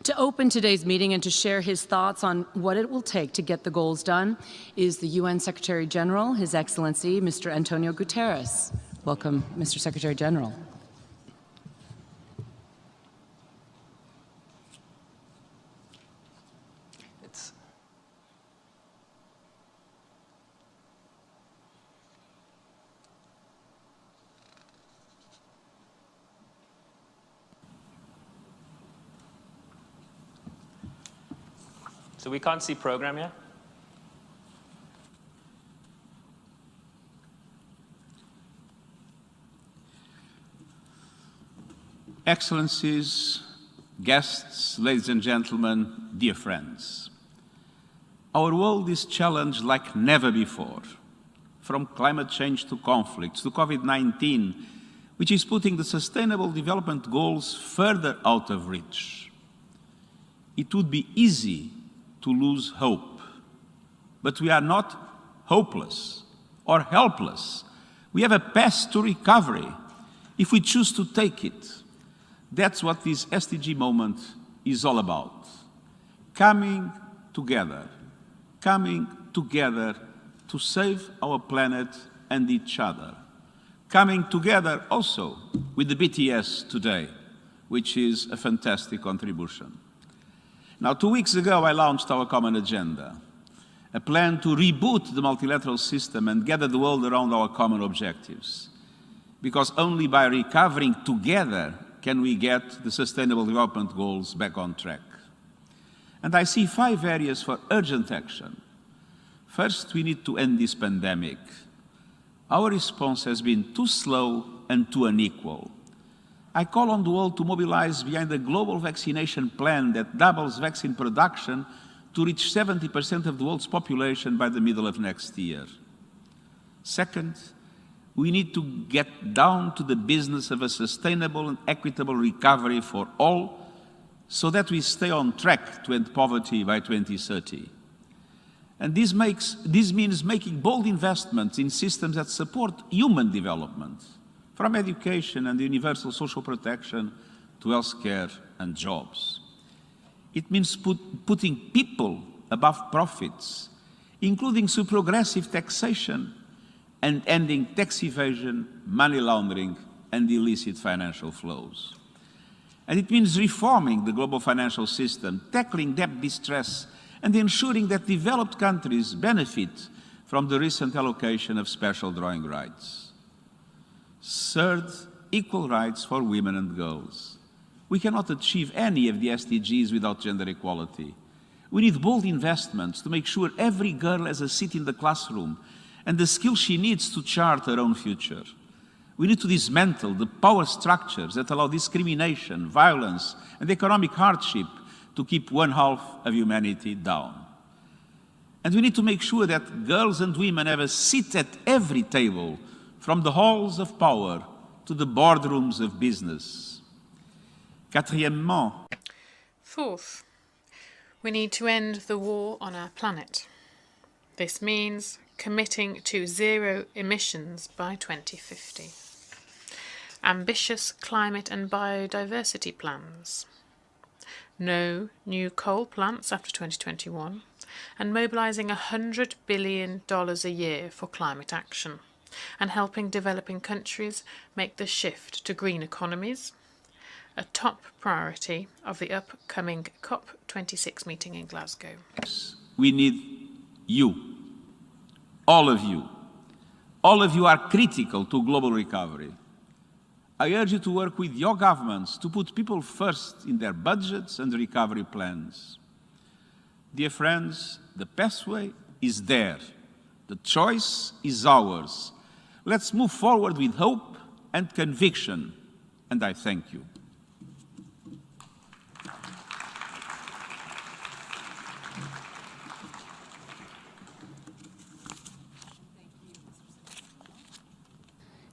To open today's meeting and to share his thoughts on what it will take to get the goals done is the UN Secretary General, His Excellency, Mr. António Guterres. Welcome, Mr. Secretary General. So we can't see program yet? Excellencies, guests, ladies and gentlemen, dear friends. Our world is challenged like never before, from climate change to conflicts to COVID-19, which is putting the Sustainable Development Goals further out of reach. It would be easy to lose hope. But we are not hopeless or helpless. We have a path to recovery if we choose to take it. That's what this SDG moment is all about. Coming together to save our planet and each other. Coming together also with the BTS today, which is a fantastic contribution. Now, 2 weeks ago, I launched our common agenda, a plan to reboot the multilateral system and gather the world around our common objectives. Because only by recovering together can we get the Sustainable Development Goals back on track. And I see 5 areas for urgent action. First, we need to end this pandemic. Our response has been too slow and too unequal. I call on the world to mobilize behind a global vaccination plan that doubles vaccine production to reach 70% of the world's population by the middle of next year. Second, we need to get down to the business of a sustainable and equitable recovery for all so that we stay on track to end poverty by 2030. And this means making bold investments in systems that support human development, from education and universal social protection to healthcare and jobs. It means putting people above profits, including through progressive taxation and ending tax evasion, money laundering, and illicit financial flows. And it means reforming the global financial system, tackling debt distress, and ensuring that developed countries benefit from the recent allocation of special drawing rights. Third, equal rights for women and girls. We cannot achieve any of the SDGs without gender equality. We need bold investments to make sure every girl has a seat in the classroom and the skills she needs to chart her own future. We need to dismantle the power structures that allow discrimination, violence, and economic hardship to keep 1/2 of humanity down. And we need to make sure that girls and women have a seat at every table, from the halls of power to the boardrooms of business. Quatrièmement, fourth, we need to end the war on our planet. This means committing to zero emissions by 2050. Ambitious climate and biodiversity plans. No new coal plants after 2021, and mobilising $100 billion a year for climate action, and helping developing countries make the shift to green economies, a top priority of the upcoming COP26 meeting in Glasgow. We need you, all of you. All of you are critical to global recovery. I urge you to work with your governments to put people first in their budgets and recovery plans. Dear friends, the pathway is there. The choice is ours. Let's move forward with hope and conviction, and I thank you.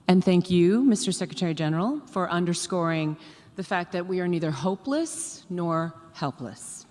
And thank you, Mr. Secretary General, for underscoring the fact that we are neither hopeless nor helpless.